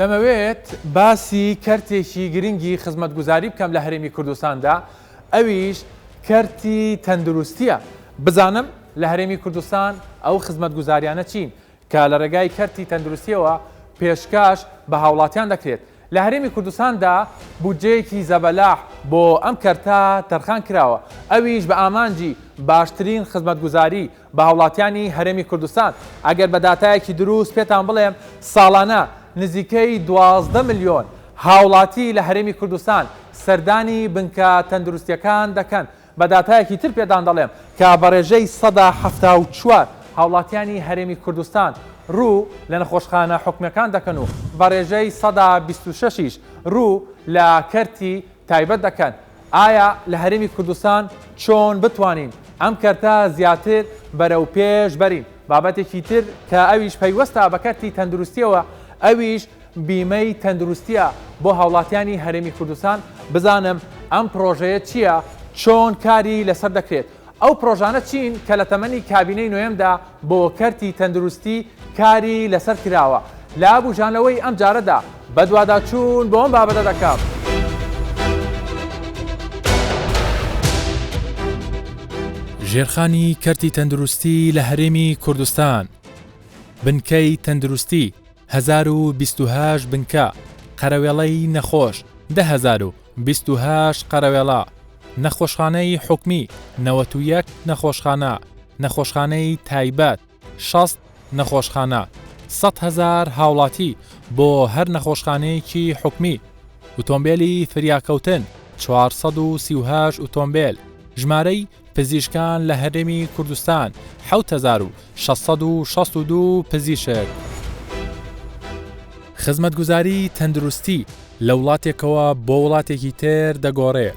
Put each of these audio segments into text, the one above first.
دەمەوێت باسی کەرتێکی گرنگی خزمەتگوزاری بکەم لە هەرێمی کوردستاندا، ئەویش کەرتی تەندروستیە. بزانم لە هەرێمی کوردستان ئەو خزمەتگوزاریانە چین کە لە ڕێگای کەرتی تەندروستیەوە پێشکاش بە هاوڵاتیان دەکرێت. لە هەرێمی کوردستاندا بودجەیەکی زەبەلاح بۆ ئەم کەرتە تەرخان کراوە، ئەویش بە ئامانجی باشترین خزمەتگوزاری بە هاوڵاتیانی هەرێمی کوردستان. ئەگەر بە داتایەکی دروست پێتان بڵێم ساڵانە نزیکەی 12 ملیۆن هاوڵاتی لە هەرێمی کوردستان سەردانی بنکە تەندروستیەکان دەکەن. بە داتایەکی تر پێدان دەڵێم کە بەڕێژەی 174 هاوڵاتیانی هەرێمی کوردستان ڕوو لە نەخۆشخانە حکومەکان دەکەن و بەڕێژەی 126 ڕوو لە کەرتی تایبەت دەکەن. ئایا لە هەرێمی کوردستان چۆن بتوانین ئەم کەرتە زیاتر بەرەو پێش بەرین؟ بابەتێکی تر کە ئەویش پەیوەستە بە کەرتی تەندروستیەوە، ئەویش بیمەی تەندروستیە بۆ هاوڵاتیانی هەرێمی کوردستان. بزانم ئەم پرۆژەیە چییە، چۆن کاری لەسەر دەکرێت. ئەو پرۆژانە چین کە لە تەمەنی کابینەی نوێمدا بۆ کەرتی تەندروستی کاری لەسەر کراوە. لە ئابوژانەوەی ئەم جارەدا بە دوواداچوون بۆ ئەم بابەتە دەکەم. ژێرخانی کەرتی تەندروستی لە هەرێمی کوردستان. بنکەی تەندروستی 1028 بنکە، قەرەوێڵەی نەخۆش 10,028 قەرەوێڵە، نەخۆشخانەی حکومی 91 نەخۆشخانە، نەخۆشخانەی تایبەت 60 نەخۆشخانە، 100,000 هاوڵاتی بۆ هەر نەخۆشخانەیەکی حکومی، ئۆتۆمبیلی فریاکەوتن 438 ئۆتۆمبیل، ژمارەی پزیشکان لە هەرێمی کوردستان 7662 پزیشک. خزمەتگوزاری تەندروستی لە وڵاتێکەوە بۆ وڵاتێکی تر دەگۆڕێ.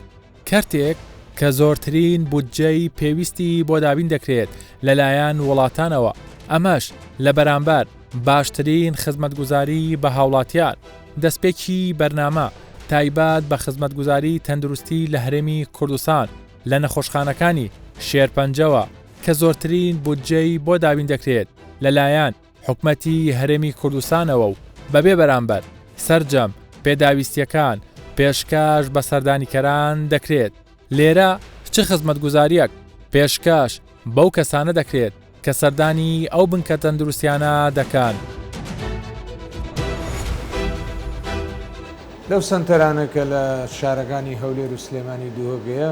کەرتێک کە زۆرترین بودجەی پێویستی بۆ دابین دەکرێت لەلایەن وڵاتانەوە، ئەمەش لە بەرامبەر باشترین خزمەتگوزاری بە هاوڵاتیان. دەستپێکی بەرنامە تایبەت بە خزمەتگوزاری تەندروستی لە هەرێمی کوردستان لە نەخۆشخانەکانی شێرپەنجەوە کە زۆرترین بودجەی بۆ دابین دەکرێت لەلایەن حکومەتی هەرێمی کوردستانەوە و بەبێ بەرامبەر سەرجەم پێداویستیەکان پێشکاش بە سەردانیکەران دەکرێت. لێرە چ خزمەتگوزاریەک پێشکاش بەو کەسانە دەکرێت کە سەردانی ئەو بنکە تەندروستیانە دەکەن. لەو سنتەرانەکە لە شارەکانی هەولێر و سلێمانی دووهۆگەیە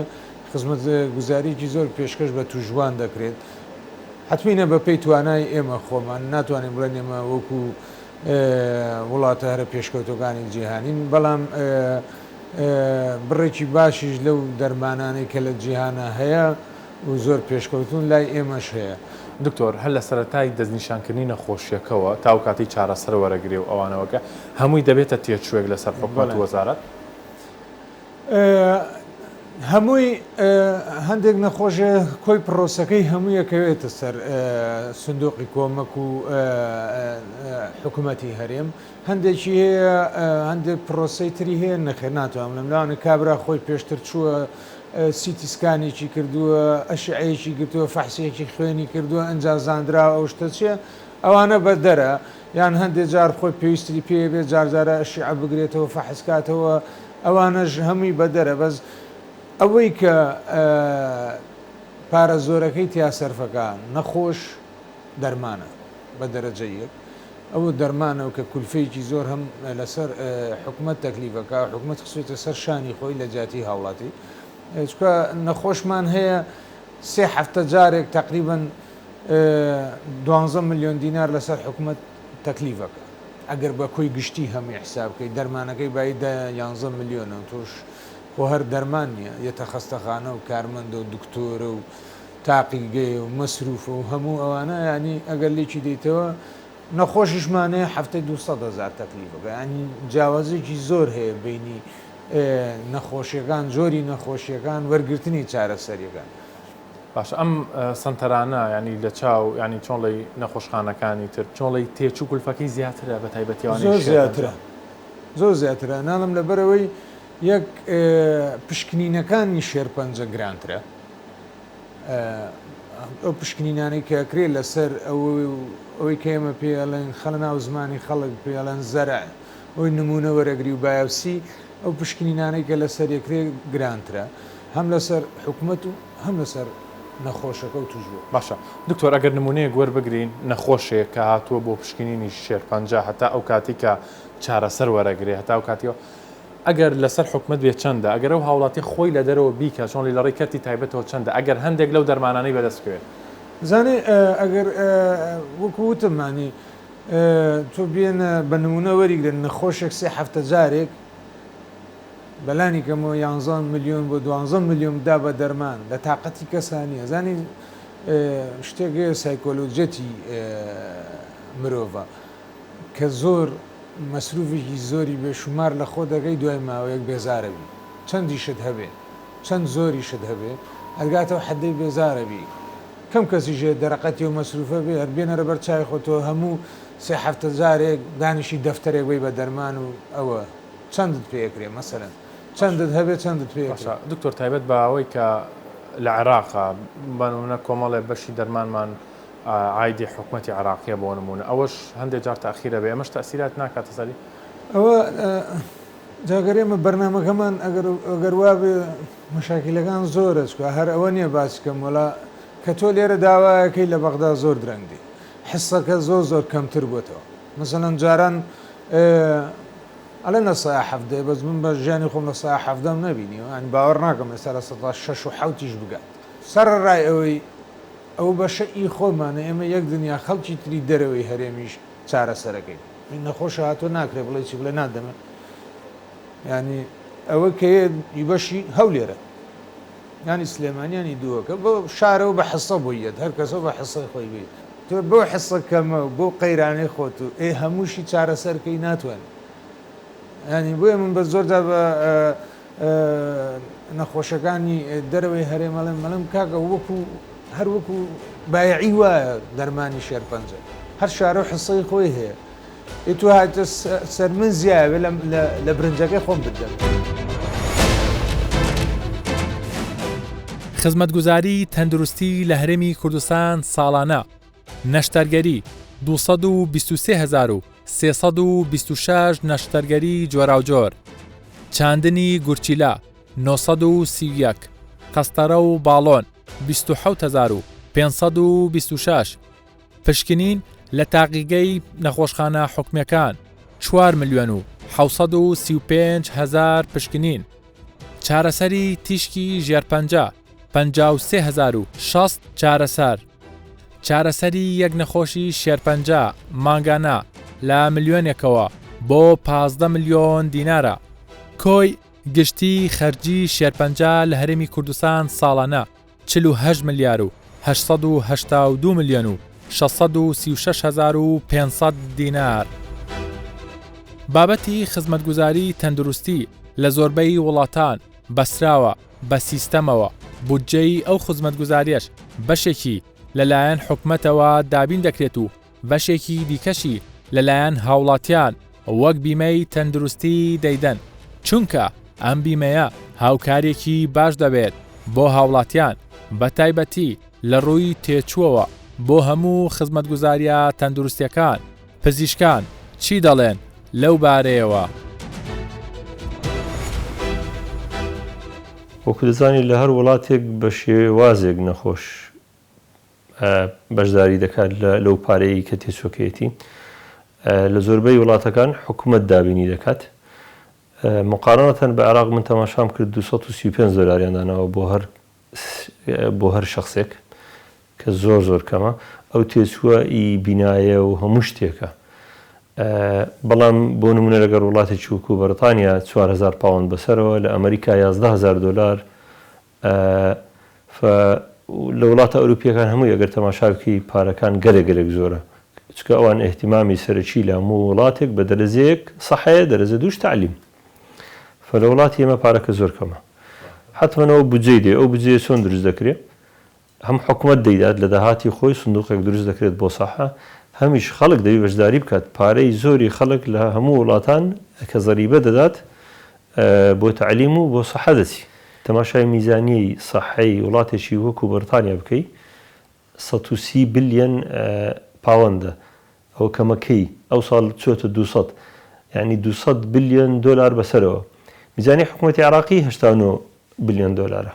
خزمەتگوزاریی زۆر پێشکەش بە توژوان دەکرێت. حتمینە بە پێی توانای ئێمە خۆمان ناتوانین بڵێن ئێمە وەکو وڵاتە هەرە پێشکەوتەکانی جیهانین، بەڵام بڕێکی باشیش لەو دەرمانانەی کە لە جیهانە هەیە و زۆر پێشکەوتون لای ئێمەش هەیە. دکتۆر، هەر لە سەرەتای دەستنیشانکردنی نەخۆشیەکەوە تاو کاتی چارەسەر وەرەگرێ و ئەوانەوەکە هەمووی دەبێتە تێچووێک لەسەر حکومەت وەزارەت؟ هەمووی هەندێک نەخۆشیە کۆی پرۆسەکەی هەموویەکەوێتە سەر سندوقی کۆمەک و حکوومەتی هەرێم. هەندێکی هەیە هەندێک پرۆسەی تری هەیە نەخێر ناتوانم لەم لاوانە کابرا خۆی پێشتر چووە سیتیسکانێکی کردووە، ئەشعەیەکی گرتووە، فەحسێکی خوێنی کردووە، ئەنجازاندراوە ئەو شتە چیە ئەوانە بەدەرە، یان هەندێک جار خۆی پێویستی پێ بێت جارجارە ئەشعە بگرێتەوە فەحسکاتەوە، ئەوانەش هەمووی بەدەرە. بەس ئەوەی کە پارە زۆرەکەی تیا سەرفەکان نەخۆش دەرمانە بە دەرەجە یەک، ئەوە دەرمانە و کە کولفەیەکی زۆر هەم لەسەر حکومەت تەکلیفەکە، حکومەت خسوێتە سەر شانی خۆی لە جاتی هاوڵاتی. چکە نەخۆشمان هەیە 3 جارێک تقریبن 12 ملیۆن دینار لەسەر حکومەت تەکلیفەکە. ئەگەر بە کۆی گشتی هەمی حسابکەی دەرمانەکەی بای 11 ملیۆنە توش خۆ هەر دەرمان نییە، یەتە خەستەخانە و کارمەندە و دکتۆرە و تاقیگەی و مەسروفە و هەموو ئەوانە، ینی ئەگەر لێکی دێتەوە نەخۆشیشمانەیە 200,000 تەکلیفەکە، ینی جیاوازێکی زۆر هەیە بینی نەخۆشیەکان، جۆری نەخۆشیەکان، وەرگرتنی چارەسەریەکان. باش ئەم سنتەرانە ینی لە چاو ینی چۆنڵی نەخۆشخانەکانی تر چۆنڵی تێچوو گولفەکەی زیاترە بە تایبەتیوانی زۆر زیاترە، زۆر زیاترە. ناڵم لەبەرەوەی یەک پشکنینەکانی شێرپەنجە گرانترە، ئەو پشکنینانەی کە ئەکرێت لەسەر ئەوەی کە ئێمە پێڵێن خەڵە ناو زمانی خەڵک پێڵەن زەرع ئەوی نمونە وەرەگری و بایوسی ئەو پشکنینانەی کە لەسەر یەکرێ گرانترە هەم لەسەر حکوومەت و هەم لەسەر نەخۆشەکە و توژوە. باشە دکتۆر ئەگەر نمونەیە گوەر بگرین نەخۆشێک کە هاتووە بۆ پشکنینی شێرپەنجە هەتا ئەو کاتی کە چارەسەر وەرەگرێ هەتا ئەو کاتیەوە ئەگەر لەسەر حکومت بێت چەندە ئەگەر ئەو هاوڵاتی خۆی لە دەرەوە بیکە چۆن لەڕێی کەرتی تایبەتەوە چەندە ئەگەر هەندێک لەو دەرمانانەی بەدەستکەوێت زانێ ئەگەر وەکووتمانی تۆ بێنە بە نمونە وەریگرن نەخۆشێک 3 جارێک بەلانی کەمەوە 11 میلیۆن بۆ 12 میلیۆن دا بە دەرمان لە تااقەتی کەسانیە زانی شتێک سایکۆلۆجەتی مرۆڤە کە زۆر مەسروفێکی زۆری بێشمار لە خۆ دەگەی دوای ماوەیەک بێزارەبی چەندی شت هەبێ چەند زۆری شت هەبێ ئەرگاتەوە حەدەی بێزارەبی کەم کەسی ژێ دەرەقەتی و مەسروفە بێ هەربێنەرە بەر چای خۆتەوە هەموو 3 جارێک دانیشی دەفتەرێک بی بە دەرمان و ئەوە چەندت پێکرێ مەسەرەن چەندت هەبێت چەندت پێ دکتۆر تایبەت بە ئەوەی کە لە عێراقا بەنمونە کۆمەڵێ بەشی دەرمانمان عایدی حکوومەتی عراقیە بۆ نمونە ئەوەش هەندێک جار تاخیرە بێ ئەمەش تەسیرات ناکاتە سەری ئەوە جاگەرێمە بەرنمەکەمان ئەگەر وا بێ مەشاکیلەکان زۆرە چکە هەر ئەوە نییە باسکەم وڵا کە تۆ لێرە داوایەکەی لە بەغدا زۆر درەنگدی حسەکە زۆر کەمتر بووتەوە مەسەڵەن جاران ئەلە لە سایە حەفدێ بەس من بە ژیانی خۆم لە سایە حەفدەم نەبینی ئەنی باوەڕ ناکەم ئێستا لە 6 و 7 بگات سەرڕای ئەوەی ئەو بەشە ئی خۆمانە ئێمە یەک دنیا خەڵکی تری دەرەوەی هەرێمیش چارەسەرەکەی من نەخۆشە هاتۆ ناکرێ بڵێ چی بڵێ نادەمە ینی ئەوە کە بەشی هەولێرە ینی سلێمانیانی دووەکە بۆ شارەوە بە حسە بۆیەت هەر کەسە بە حسەی خۆی بێت تۆ بۆ حسە کەمە و بۆ قەیرانەی خۆت و ئێ هەمووشی چارەسەرکەی ناتوانێت ینی بۆیە من بە زۆردا بە نەخۆشەکانی دەرەوەی هەرێمەڵێم مەڵم کاکە وەکو هەر وەکو بایعی وایە دەرمانی شێرپەنجە هەر شارە و حسەی خۆی هەیە تو هاتە سەر من زیاوێ لە برنجەکەی خۆم بدەم. خزمەتگوزاری تەندروستی لە هەرێمی کوردستان ساڵانە نەشتەرگەری 223,326 نەشتەرگەری جۆراوجۆر چاندنی گورچیلا 931 قەستەرە و باڵۆن 27,526 پشکنین لە تاقیگەی نەخۆشخانە حکومەکان 4,735,000 پشکنین چارەسەری تیشکی ژێرپەنجە 53,060 چارەسەر چارەسەری یەک نەخۆشی شێرپەنجە مانگانە لە ملیۆنێکەوە بۆ 15 میلیۆن دینارە کۆی گشتی خەرجی شێرپەنجە لە هەرێمی کوردستان ساڵانە 48 ملیار و 882 میلیۆن و 636,500 دینار. بابەتی خزمەتگوزاری تەندروستی لە زۆربەی وڵاتان بەسراوە بە سیستەمەوە بودجەی ئەو خزمەتگوزاریەش بەشێکی لەلایەن حکومەتەوە دابین دەکرێت و بەشێکی دیکەشی لەلایەن هاوڵاتیان وەک بیمەی تەندروستی دەیدەن چونکە ئەم بیمەیە هاوکارێکی باش دەبێت بۆ هاوڵاتیان بە تایبەتی لە ڕووی تێچووەوە بۆ هەموو خزمەتگوزاریە تەندروستیەکان پزیشکان چی دەڵێن لەو بارەیەوە؟ وەکو دەزانی لە هەر وڵاتێک بە شێوازێک نەخۆش بەشداری دەکات لەو پارەیە کە تێچۆکێتی لە زۆربەی وڵاتەکان حکوومەت دابینی دەکات مقارنەتەن بە عێراق من تەماشام کرد 235 دلاریاندانەوە بۆ هەر شخصێک کە زۆر کەمە ئەو تێچووە ئی بینایە و هەموو شتێکە بەڵام بۆ نمونە لەگەر وڵاتێکی وەکو بەریتانیا 4,000 پاوەند بەسەرەوە لە ئەمریکا 11,000 دلار لە وڵاتە ئەوروپیەکان هەمووی ئەگەر تەماشاوکی پارەکان گەلێک زۆرە چکە ئەوان ئێحتیمامی سەرەکی لە هەموو وڵاتێک بە دەرەجەیەک سەحەیە دەرەجە دووش تعلیم لە وڵاتی ئێمە پارەکە زۆر کەمە حتمەنەوە بودجەی دێ ئەو بودجەیە چۆن دروست دەکرێت هەم حکوومەت دەیدات لە داهاتی خۆی سندوقێک دروست دەکرێت بۆ سەحە هەمیش خەڵک دەوی بەشداری بکات پارەی زۆری خەڵک لە هەموو وڵاتان کە زەریبە دەدات بۆ تعلیم و بۆ سەحە دەچی تەماشای میزانیەی سەحەی وڵاتێکی وەکو بەریتانیا بکەی 130 بلیۆن پاوەندە ئەو کەمەکەی ئەو ساڵ چۆتە 200 یعنی 200 بلیۆن دلار بەسەرەوە. میزانی حکوومەتی عراقی 89 بلیۆن دلارە.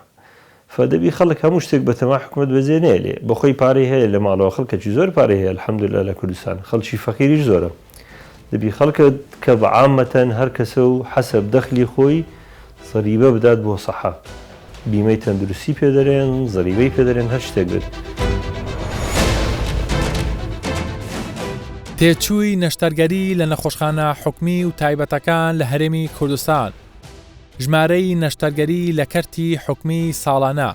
فدەبی خەڵک هەموو شتێک بەتەما حکوومەت بەجێ لێ بەخۆی پارەی هەیە لە ماڵەوە خەڵکەکی زۆر پارەی هەیە الحەمدوللا لە کوردستان خەڵکی فەقیریش زۆرە. دەبی خەڵکە کە بەعامەتەن هەر کەسە و حەسەب دەخلی خۆی زەریبە بدات بۆ سەحا. بیمەی تەندروستی پێدەرێن، زەریبەی پێدەرێن، هەر شتێک بێت. تێچووی نەشتەرگەری لە نەخۆشخانە حکومی و تایبەتەکان لە هەرێمی کوردستان. ژمارەی نەشتەرگەری لە کەرتی حکومی ساڵانە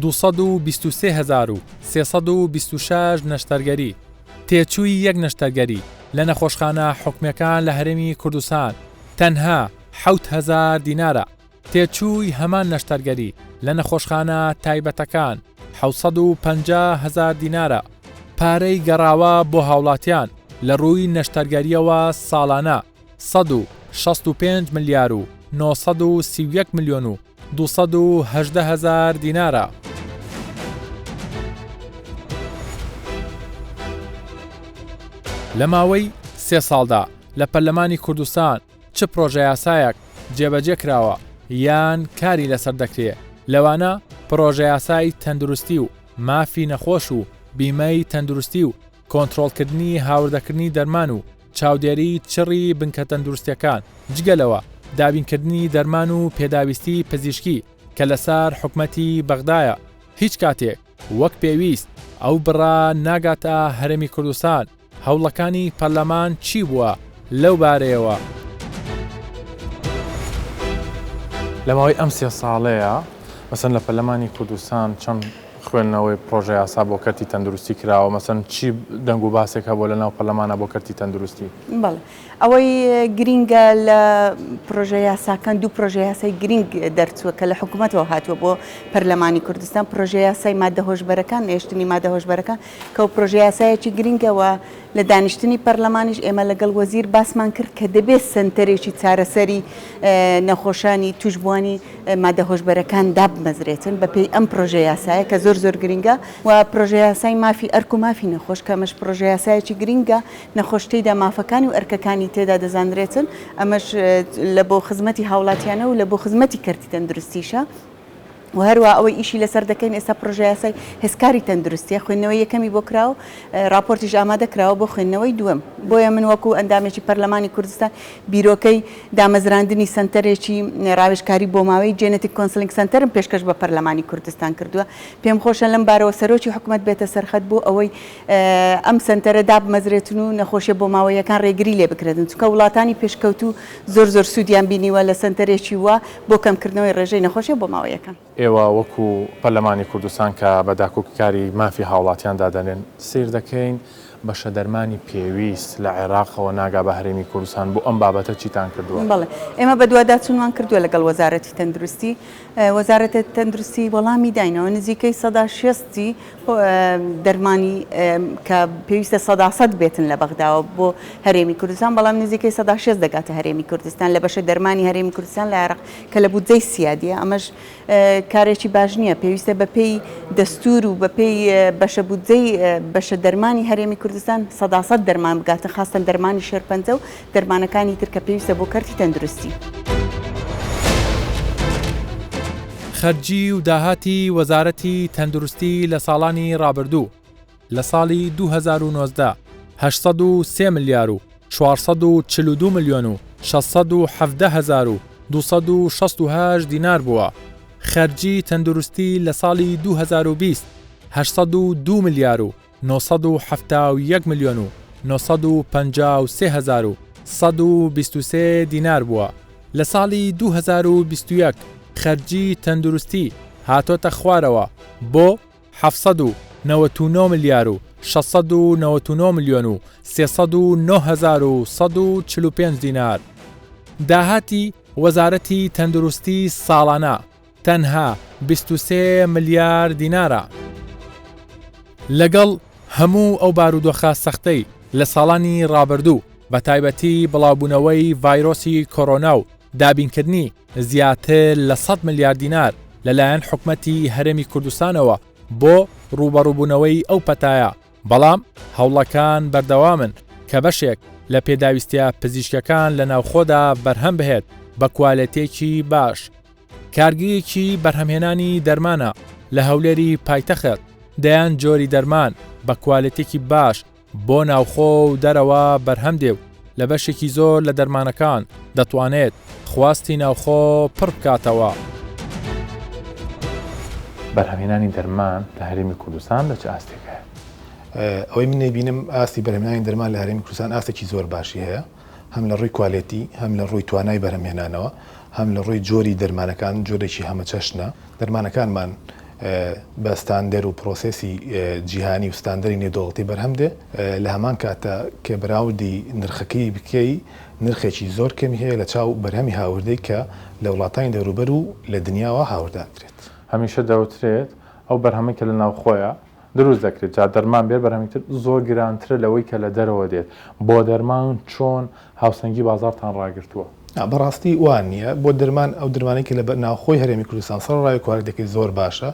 223326 نەشتەرگەری. تێچووی یەک نەشتەرگەری لە نەخۆشخانە حکومیەکان لە هەرێمی کوردستان تەنها 7000 دینارە. تێچووی هەمان نەشتەرگەری لە نەخۆشخانە تایبەتەکان 750,000 دینارە. پارەی گەڕاوە بۆ هاوڵاتیان لە ڕووی نەشتەرگەریەوە ساڵانە 165 ملیار و 931 ملیۆن و 218,000 دینارە. لە ماوەی 3 ساڵدا لە پەرلەمانی کوردستان چ پرۆژە یاسایەک جێبەجێ کراوە یان کاری لەسەر دەکرێت لەوانە پرۆژە یاسای تەندروستی و مافی نەخۆش و بیمەی تەندروستی و کۆنتڕۆڵکردنی هاوردەکردنی دەرمان و چاودێری چڕی بنکە تەندروستیەکان جگەلەوە دابینکردنی دەرمان و پێداویستی پزیشکی کە لەسەر حکومەتی بەغدایە. هیچ کاتێک وەک پێویست ئەو بڕا ناگاتە هەرێمی کوردستان. هەوڵەکانی پەرلەمان چی بووە لەو بارەیەوە؟ لە ماوەی ئەم 3 ساڵەیە مەسەن لە پەرلەمانی کوردستان چەند خوێندنەوەی پرۆژە یاسا بۆ کەرتی تەندروستی کراوە مەسەن چی دەنگ و باسێک هەبوو لە ناو پەرلەمانە بۆ کەرتی تەندروستی؟ بەڵێ ئەوەی گرینگە لە پرۆژە یاساکان دوو پرۆژە یاسای گرنگ دەرچووە کە لە حکوومەتەوە هاتووە بۆ پەرلەمانی کوردستان. پرۆژە یاسای مادە هۆشبەرەکان نێشتنی مادە هۆشبەرەکان کە و پرۆژە یاسایەکی گرنگەوە لە دانیشتنی پەرلەمانیش ئێمە لەگەڵ وەزیر باسمان کرد کە دەبێت سنتەرێکی چارەسەری نەخۆشانی توشبوانی مادە هۆشبەرەکان دابمەزرێتن بەپێی ئەم پرۆژە یاسایە کە زۆر زۆر گرنگە و پرۆژە یاسای مافی ئەرک و مافی نەخۆش کە ئەمەش پرۆژە یاسایەکی گرنگە نەخۆشتەیدا مافەکانی و ئەرکەکانی تێدا دەزانرێتن. ئەمەش لە بۆ خزمەتی هاوڵاتیانە و لە بۆ خزمەتی کەرتی تەندروستیشە و هەروە ئەوەی ئیشی لەسەر دەکەین ئێستا پرۆژە یاسای هێزکاری تەندروستیە خوێندنەوەی یەکەمی بۆ کراوە راپۆرتیش ئامادە کراوە بۆ خوێندنەوەی دووەم. بۆیە من وەکو ئەندامێکی پەرلەمانی کوردستان بیرۆکەی دامەزراندنی سنتەرێکی ڕاوێژکاری بۆ ماوەی جێنێتیک کۆنسلینگ سنتەرم پێشکەش بە پەرلەمانی کوردستان کردووە. پێم خۆشە لەم بارەوە سەرۆکی حکوومەت بێتە سەرخەت بۆ ئەوەی ئەم سنتەرە دابمەزرێتن و نەخۆشیە بۆ ماوەیەکان ڕێگری لێ بکرێتن چونکە وڵاتانی پێشکەوتو زۆر زۆر سوودیان بینیوە لە سنتەرێکی وە بۆ کەمکردنەوەی ڕێژەی نەخۆشیە بۆ ماوەیەکان. ئێوە وەکو پەرلەمانی کوردستان کە بە داکۆکیکاری مافی هاوڵاتیان دادەنێن سیر دەکەین بەشە دەرمانی پێویست لە عێراقەوە ناگا بە هەرێمی کوردستان بۆ ئەم بابەتە چیتان کردووە؟ بەڵێ ئێمە بە دوواداچوونمان کردووە لەگەڵ وەزارەتی تەندروستی. وەزارەتە تەندروستی وەڵامی داینەوە نزیکەی 160 دەرمانی کە پێویستە 100% بێتن لە بەغداوە بۆ هەرێمی کوردستان بەڵام نزیکەی 160 دەگاتە هەرێمی کوردستان لە بەشە دەرمانی هەرێمی کوردستان لە عێراق کە لە بودجەی سیادیە. ئەمەش کارێکی باش نییە پێویستە بەپێی دەستور و بەپێی بەشە بودجەی بەشە دەرمانی هەرێمی کوردستان 100% دەرمان بگاتن خاستن دەرمانی شێرپەنجە و دەرمانەکانی تر کە پێویستە بۆ کەرتی تەندروستی. خەرجی و داهاتی وەزارەتی تەندروستی لە ساڵانی ڕابردوو لە ساڵی 2019 803 ملیار و 442 ملیۆن و 617,268 دینار بووە. خەرجی تەندروستی لە ساڵی 2020 802 ملیار و 971 ملیۆن و 953,123 دینار بووە. لە ساڵی 2021 خەرجی تەندروستی هاتۆتە خوارەوە بۆ 799 ملیار و 699 ملیۆن و 309,145 دینار. داهاتی وەزارەتی تەندروستی ساڵانە تەنها 23 ملیار دینارە. لەگەڵ هەموو ئەو بارودۆخە سەختەی لە ساڵانی ڕابردوو بە تایبەتی بڵاوبوونەوەی ڤایرۆسی کۆرۆنا و دابینکردنی زیاتر لە 100 ملیار دینار لەلایەن حکومەتی هەرێمی کوردستانەوە بۆ ڕوبەڕووبوونەوەی ئەو پەتایە. بەڵام هەوڵەکان بەردەوامن کە بەشێک لە پێداویستیە پزیشکەکان لە ناوخۆدا بەرهەم بهێت بە کوالەتێکی باش. کارگیرێکی بەرهەمهێنانی دەرمانە لە هەولێری پایتەخت دەیان جۆری دەرمان بە کوالەتێکی باش بۆ ناوخۆ و دەرەوە بەرهەم دێ و لە بەشێکی زۆر لە دەرمانەکان دەتوانێت خواستی ناوخۆ پڕ بکاتەوە. بەرهەمهێنانی دەرمان لە هەرێمی کوردستان لە چه ئاستێکە؟ ئەوەی من نێبینم ئاستی بەرهەمهێنانی دەرمان لە هەرێمی کوردستان ئاستێکی زۆر باشی هەیە، هەم لە ڕووی کوالێتی، هەم لە ڕووی توانای بەرهەمهێنانەوە، هەم لە ڕووی جۆری دەرمانەکان جۆرێکی هەمە چەشنە. دەرمانەکانمان بە ستاندەر و پرۆسێسی جیهانی و ستاندەری نێودەوڵەتی بەرهەم دێ. لە هەمان کاتە کە بەراوردی نرخەکەی بکەی نرخێکی زۆر کەمی هەیە لە چاو بەرهەمی هاوردەی کە لە وڵاتانی دەوروبەر و لە دنیاوە هاورداکرێت. هەمیشە دەوترێت ئەو بەرهەمەی کە لە ناوخۆیە دروست دەکرێت جا دەرمان بێت بەرهەمیتر زۆر گرانترە لەوەی کە لە دەرەوە دێت. بۆ دەرمان چۆن هاوسەنگی بازارتان ڕاگرتووە؟ بەڕاستی وان نییە بۆ دەرمان ئەو دەرمانەی کە لە ناوخۆی هەرێمی کوردستان سەرڕای کواردەکەی زۆر باشە،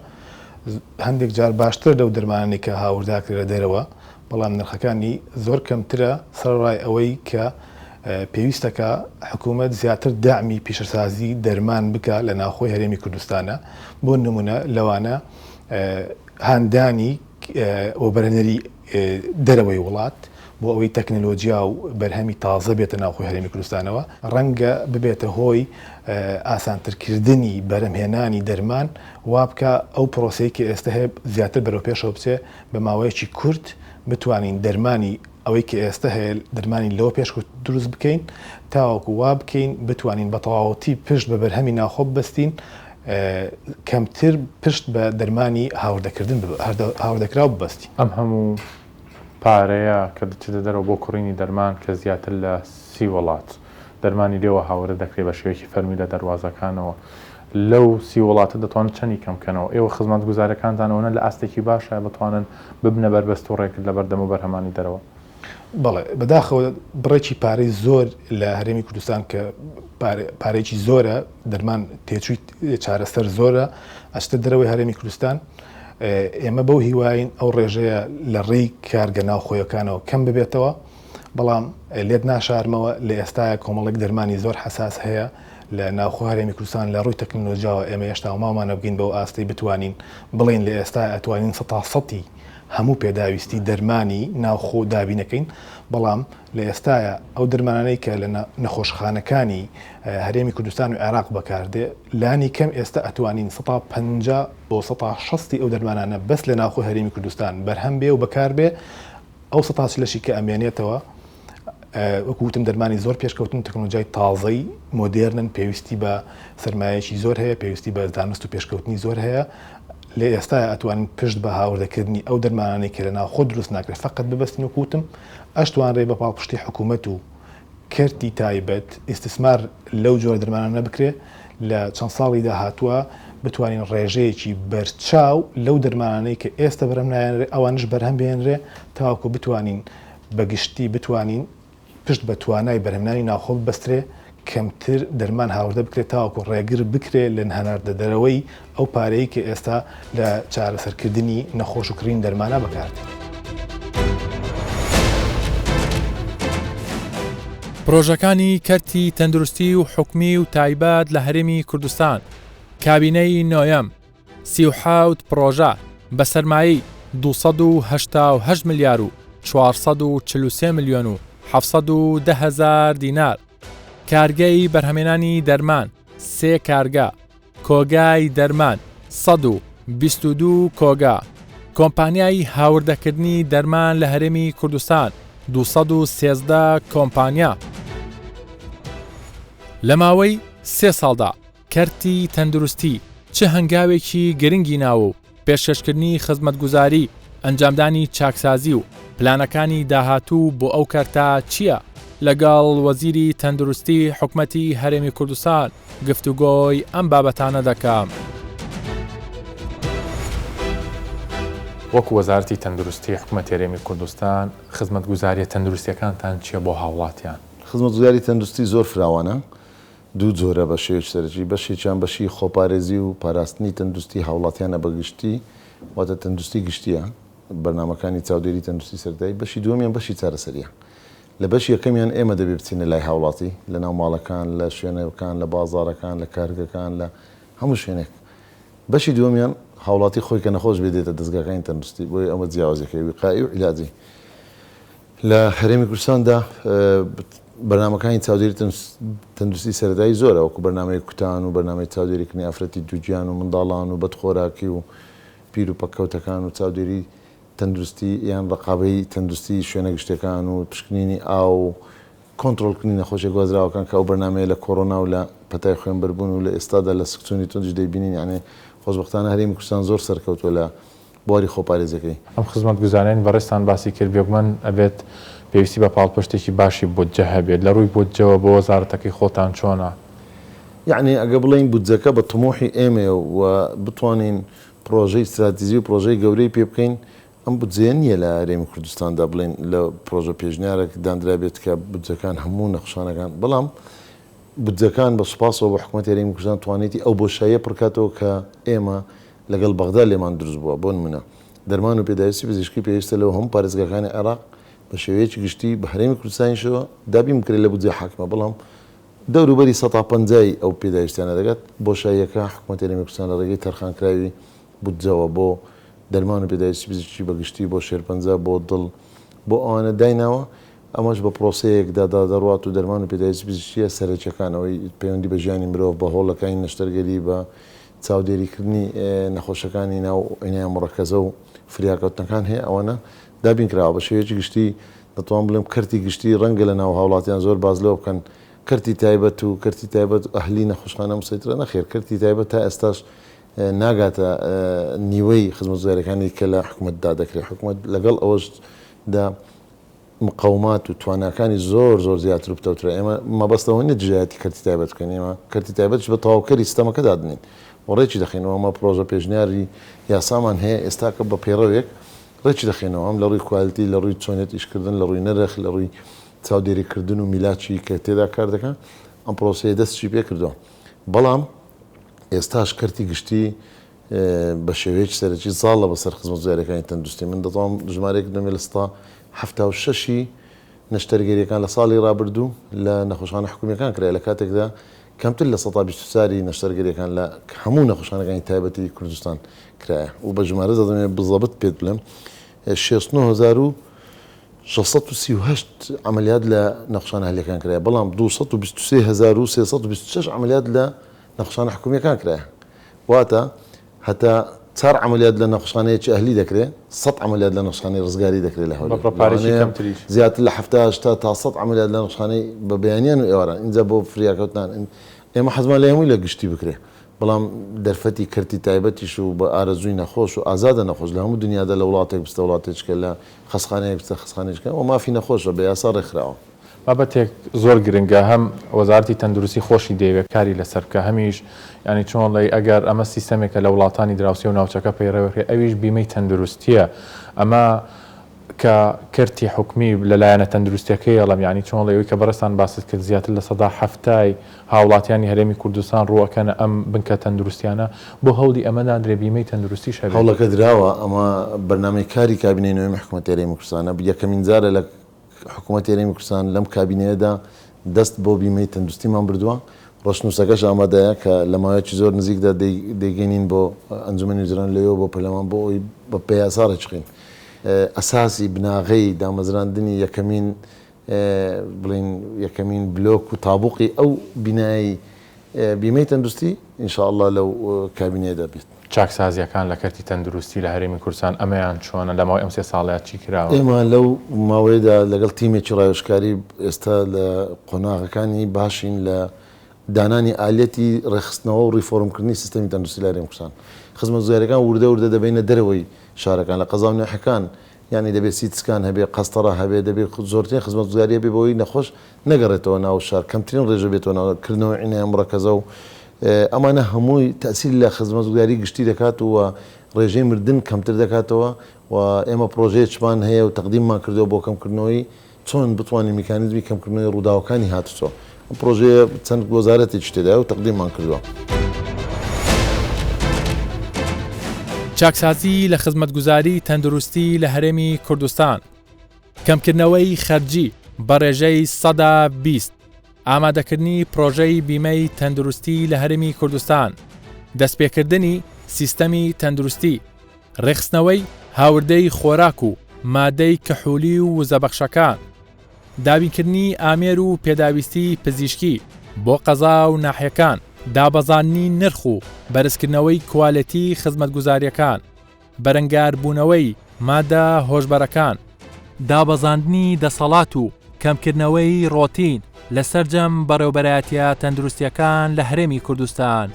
هەندێک جار باشتر لەو دەرمانانی کە هاورداکرێت لە دەرەوە، بەڵام نرخەکانی زۆر کەمترە سەرڕای ئەوەی کە پێویستەکە حکوومەت زیاتر داعمی پیشەسازی دەرمان بکە لە ناوخۆی هەرێمی کوردستانە. بۆ نمونە لەوانە هاندانی ئۆبەرهێنەری دەرەوەی وڵات بۆ ئەوەی تەکنەلۆجیا و بەرهەمی تازە بێتە ناوخۆی هەرێمی کوردستانەوە ڕەنگە ببێتە هۆی ئاسانترکردنی بەرهەمهێنانی دەرمان وا بکە ئەو پرۆسەی کە ئێستا هەیە زیاتر بەرەو پێشەوە بچێ بە ماوەیەکی کورت بتوانین دەرمانی ئەوەی کە ئێستا هەیە دەرمانی لەوە پێشکەوت دروست بکەین تاوەکو وا بکەین بتوانین بە تەواوەتی پشت بە بەرهەمی ناوخۆ ببەستین، کەمتر پشت بە دەرمانی هاوردەکراو ببەستی. ئەم هەموو پارەیە کە دەچێتە دەرەوە بۆ کڕینی دەرمان کە زیاتر لە 30 وڵات دەرمانی لێوە هاوردە دەکرێت بە شێوەیەکی فەرمی لە دەواازەکانەوە. لەو 30 وڵاتە دەتوانن چەندی کەمکەنەوە. ئێوە خزمەت گوزارەکانتانەوەە لە ئاستێکی باشە بتوانن ببنە بەربەست و ڕێکرد لە بەردەم و بەرهەمانی دەرەوە. بەڵێ بەداخەوە بڕێکی پارەی زۆر لە هەرێمی کوردستان کە پارێکی زۆرە دەرمان تێچووی چارەسەر زۆرە ئەشتە دەرەوەی هەرێمی کوردستان. ئێمە بەو هیواین ئەو ڕێژەیە لە ڕێی کارگە ناوخۆیەکانەوە کەم ببێتەوە، بەڵام لێت ناشارمەوە لە ئێستاە کۆمەڵێک دەرمانی زۆر حساس هەیە لە ناوخۆ هەرێمی کوردستان لە ڕووی تەکنۆلۆژیاوە. ئێمە هێشتا مامانە بگەین بەو ئاستی بتوانین بڵین لە ئێستا ئەتوانین 100% هەموو پێداویستی دەرمانی ناوخۆ دابینەکەین، بەڵام لە ئێستاە ئەو دەرمانانەی کە لە نەخۆشخانەکانی هەرێمی کوردستان و عێراق بەکاردێ لانی کەم ئێستا ئەتوانین 150 بۆ 160 ئەو دەرمانانە بەس لە ناوخۆ هەرێمی کوردستان بەرهەم بێ و بەکار بێ. ئەو 100 لەشی کە ئەمێنێتەوە وەکوتم دەرمانی زۆر پێشکەوتن تەکنۆلۆژیای تازەی مۆدێرنن، پێویستی بە سەرمایەکی زۆر هەیە، پێویستی بە زانست و پێشکەوتنی زۆر هەیە. لێ ئێستا ئەتوانین پشت بە هاوردەکردنی ئەو دەرمانانی کە لە ناوخۆ دروست ناکرێت فقط ببەستین وەکوتم ئەشتوانڕێ بە پاڵپشتی حکوومەت و کەرتی تایبەت ئیستثمار لەو جۆرە دەرمانانە بکرێ لە چەند ساڵی داهاتووە بتوانین ڕێژەیەکی بەرچاو لەو دەرمانانەی کە ئێستا بەرهەم نایەنرێ ئەوانش بەرهەم بێنرێ تاوەکو بتوانین بەگشتی بتوانین پشت بە توانای بەرهەمهێنانی ناوخۆ ببەسترێ، کەمتر دەرمان هاوردە بکرێت تاوەکو ڕێگر بکرێت لە هەناردە دەرەوەی ئەو پارەی کە ئێستا لە چارەسەرکردنی نەخۆشکردنی دەرمانە بەکاردێت. پرۆژەکانی کەرتی تەندروستی و حکومی و تایبەت لە هەرێمی کوردستان کابینەی نۆیەم 37 پرۆژە بە سەرمایی 288 ملیار و 443 میلیۆن و 710 هزار دینار، کارگەی بەرهەمهێنانی دەرمان 3 کارگە، کۆگای دەرمان 122 کۆگا، کۆمپانیای هاوردەکردنی دەرمان لە هەرێمی کوردستان 213 کۆمپانیا. لە ماوەی 3 ساڵدا کەرتی تەندروستی چه هەنگاوێکی گرنگی ناوە و پێشکەشکردنی خزمەتگوزاری، ئەنجامدانی چاکسازی و پلانەکانی داهاتوو بۆ ئەو کارتە چییە؟ لەگەڵ وەزیری تەندروستی حکومەتی هەرێمی کوردستان گفتوگۆی ئەم بابەتانە دەکەم. وەکو وەزارەتی تەندروستی حکومەتی هەرێمی کوردستان خزمەتگوزاریە تەندروستیەکانتان چییە بۆ هاوڵاتیان؟ خزمەتگوزاری تەندروستی زۆر فراوانە، دوو جۆرە بە شێوەیەکی سەرەکی، بەشێکیان بەشی خۆپارێزی و پاراستنی تەندروستی هاوڵاتیانە بەگشتی واتە تەندروستی گشتیە بەرنامەکانی چاودێری تەندروستی سەرەتایی، بەشی دووەمیان بەشی چارەسەریە. لە بەش یەکەمیان ئێمە دەبێ بچینە لای هاوڵاتی لە ناو ماڵەکان لە شوێنەکان لە بازارەکان لە کارگەکان لە هەموو شوێنێک بەشی دووەمیان هاوڵاتی خۆی کە نەخۆش بێتێتە دەستگاکانی تەندروستی بۆی ئەمە جیاوازەکەی وقایی و عیلاجی لە هەرێمی کوردستاندا بەرنامەکانی چاودێری تەندروستی سەرەتایی زۆرە وەکو بەرنامەی کوتان و بەرنامەی چاودێریکردنی ئافرەتی دووگیان و منداڵان و بەدخۆراکی و پیر و پەککەوتەکان و چاودێری تەندروستی یان ڕقابەی تەندروستی شوێنە گشتەکان و پشکنینی ئاو کۆنتترۆلکردنی نەخۆشی گوازراوەکان کە ئەو بەرنمەیە لە کۆڕۆنا و لە پەتای خوێنبەربوون و لە ئێستادا لە سکچۆنی تونج دەیبینین یانێ خۆشبەختانە هەرێمی کوردستان زۆر سەرکەوتووە لە بواری خۆپارێزەکەی ئەم خزمەت گوزارانی بەڕێستان باسی کرد بێگومان ئەبێت پێویستی بە پاڵپشتێکی باشی بودجە هەبێت لە ڕووی بودجەوە بۆ وەزارەتەکەی خۆتان چۆنە؟ یعنی ئەگە بڵین بودجەکە بە تمۆحی ئێمە و بتوانین پرۆژەی استراتیزی و پرۆژەی گەورەی پێ بکەین ئەم بودجێ نییە لە هەرێمی کوردستاندا بڵین لە پرۆژە پێشنیارێک دانرا بێت کە بودجەکان هەموو نەخشانەکان بەڵام بودجەکان بە سوپاسەوە بە حکوومەتی هەرێمی کوردستان توانێتی ئەو بۆشاییە پڕکاتەوە کە ئێمە لەگەڵ بەغدا لێمان دروست بووە بۆ نمونە دەرمان و پێداویستی پزیشکی پێویستە لەوە هەموو پارێزگاکانی عێراق بە شێوەیەکی گشتی بە هەرێمی کوردستانیشەوە دابی بکرێت لە بودجێ حاکمە بەڵام دەوروبەری 150 ئەو پێداویستیانە دەگات بۆشاییەکە حکوومەتی هەرێمی کوردستان لە ڕێگەی تەرخانکراوی بودجەوە بۆ دەرمان و پێداویستی پزیشکی بەگشتی بۆ شێرپەنجە بۆ دڵ بۆ ئەوانە دایناوە ئەمەش بە پرۆسەیەکدا دەڕات و دەرمان و پێداویستی پزیشکیە سەرچەکانەوەی پەیوەندی بە ژیانی مرۆڤ بە هۆڵەکانی نەشتەرگەری بە چاودێریکردنی نەخۆشەکانی ناو عینیان مڕەکەزە و فریاکەوتنەکان هەیە ئەوانە دابین کراوە بە شێوەیەکی گشتی دەتوان بڵێم کەرتی گشتی ڕەنگە لە ناو هاوڵاتیان زۆر باز لەوە بکەن کەرتی تایبەت و کەرتی تایبەت ئەهلی نەخۆشخانە مسەیترە نەخێر کەرتی تایبەت تا ئێستاش ناگاتە نیوەی خزمەتگوزاریەکانی کە لە حکوومەتدا دەکرێت حکوومەت لەگەڵ ئەوەشدا مقاومات و تواناکانی زۆر زیاتر بتەوترە ئێمە مەبەستەوە نیە دژایەتی کەرتی تایبەت بکەین ئێمە کەرتی تایبەتش بە تەواوکەری سیستەمەکە دادنین ڕێکی دەخینەوە ئەمە پرۆژە پێشنیاری یاسامان هەیە ئێستا کە بە پێڕەوێک ڕێکی دەخینەوە ئەم لە ڕووی کوالتی لە ڕووی چۆنێت ئیشکردن لە ڕووی نرخ لە ڕووی چاودێریکردن و میلاچی کە تێدا کار دەکەن ئەم پرۆسەیە دەستی پێ کردەوە بەڵام ئێستاش کەرتی گشتی بە شێوەیەکی سەرەکی زاڵە بەسەر خزمەتگوزاریەکانی تەندروستی من دەتوانم ژمارەیەک دەمێ لە ستا 76 نەشتەرگەریەکان لە ساڵی ڕابردوو لە نەخۆشخانە حکوومیەکان کرا لە کاتێکدا کەمتر لە 124 نەشتەرگەریەکان لە هەموو نەخۆشخانەکانی تایبەتی کوردستان کرایە و بە ژمارە دەدەمێ بزەبت پێت بڵێم 63638 عملیات لە نەخۆشخانە هەلێکان کرایە بەڵام 223326 عملیات لە نەخۆشخانە حکوومیەکان کرایە واتە هەتا 4 عملیات لە نەخۆشخانەیەکی ئەهلی دەکرێت 100 عملیات لە نەخۆشخانەی ڕزگاری دەکرێت لە هەولێر زیاتر لە 70 تا 100 عملیات لە نەخۆشخانەی بە بەیانیان و ئێواران اینجا بۆ فریاکەوتنان ئێمە حەزمان لە هەمووی لە گشتی بکرێت بەڵام دەرفەتی کەرتی تایبەتیش و بە ئارەزووی نەخۆش و ئازادە نەخۆش لە هەموو دنیادا لە وڵاتێک بستە وڵاتێککە لە خەسخانەیەک بستە خەسخانێکەکە و مافی نەخۆشە بە یاسا ڕێکخراوە بابەتێک زۆر گرنگە هەم وەزارەتی تەندروستی خۆشی دەیەوێت کاری لەسەر بکە هەمیش ینی چۆن لەی ئەگەر ئەمە سیستەمێکە لە وڵاتانی دراوسی و ناوچەکە پەیڕەوەکە ئەویش بیمەی تەندروستیە ئەمە کە کەرتی حکومی لەلایەنە تەندروستیەکەی ئەڵم ینی چۆن لەوەی کە بەڕستان باست کرد زیاتر لە 170 هاوڵاتیانی هەرێمی کوردستان ڕوەکەنە ئەم بنکە تەندروستیانە بۆ هەوڵی ئەمەدا درێ بیمەی تەندروستی شەوێت هەوڵەکە دراوە ئەمە بەرنامەی کاری کابینەی نوێی حکوومەتی هەرێمی کوردستانە یەکەمین جارە لە حکوومەتی هەرێمی کوردستان لەم کابینەیەدا دەست بۆ بیمەی تەندروستیمان بردووە ڕۆشنووسەکەش ئامادەیە کە لە ماوەیەکی زۆر نزیکدا دەیگەینین بۆ ئەنجومەنی وزران لەوێ بۆ پەرلەمان بۆ ئەوی بە پێیاساڕە چخین ئەساسی بناغەی دامەزراندنی یەکەمین بلۆک و تابوقی ئەو بینایی بیمەی تەندروستی ئینشاءالله لەو کابینەیەدا بێت چاکسازیەکان لە کەرتی تەندروستی لە هەرێمی کوردستان ئەمەیان چۆنە لە ماوەی ئەم 3 ساڵەیە چی کراوە ئێمە لەو ماوەیەدا لەگەڵ تیمێکی ڕایۆشکاری ئێستا لە قۆناغەکانی باشین لە دانانی ئالەتی ڕێخستنەوە و ڕیفۆرمکردنی سیستەمی تەندروستی لە هەرێمی کوردستان خزمەتگوزاریەکان وردە دەبینە دەرەوەی شارەکان لە قەزا و ناحیەکان یعنی دەبێت سیتسکان هەبێ قەستەڕە هەبێ دەبێت زۆرترین خزمەتگوزاریە بێ بۆی نەخۆش نەگەڕێتەوە ناو شار کەمترین ڕێژە بێتەوە ناوکردنەوە عینیان مڕەکەزە و ئەمانە هەمووی تەسیری لە خزمەتگوزاری گشتی دەکات و ڕێژەی مردن کەمتر دەکاتەوە و ئێمە پرۆژەیەکمان هەیە و تەقدیممان کردەوە بۆ کەمکردنەوەی چۆن بتوانین میکانیزمی کەمکردنەوەی ڕووداوەکانی هاتوچۆ ئەم پرۆژەیە چەند وەزارەتێکی تێدایە و تەقدیممان کردووە چاکسازی لە خزمەتگوزاری تەندروستی لە هەرێمی کوردستان کەمکردنەوەی خەرجی بە ڕێژەی 120 ئامادەکردنی پرۆژەی بیمەی تەندروستی لە هەرێمی کوردستان، دەستپێکردنی سیستەمی تەندروستی، ڕێخستنەوەی هاوردەی خۆراک و مادەی کحولی و وزەبەخشەکان، دابینکردنی ئامێر و پێداویستی پزیشکی بۆ قەزا و ناحیەکان، دابەزاننی نرخ و بەرزکردنەوەی کوالەتی خزمەتگوزاریەکان، بەرەنگاربوونەوەی مادە هۆشبەرەکان، دابەزاندنی دەسەڵات و کەمکردنەوەی ڕۆتین لەسەر جەم بەڕێوەبەرایەتیە تەندروستیەکان لە هەرێمی کوردستان.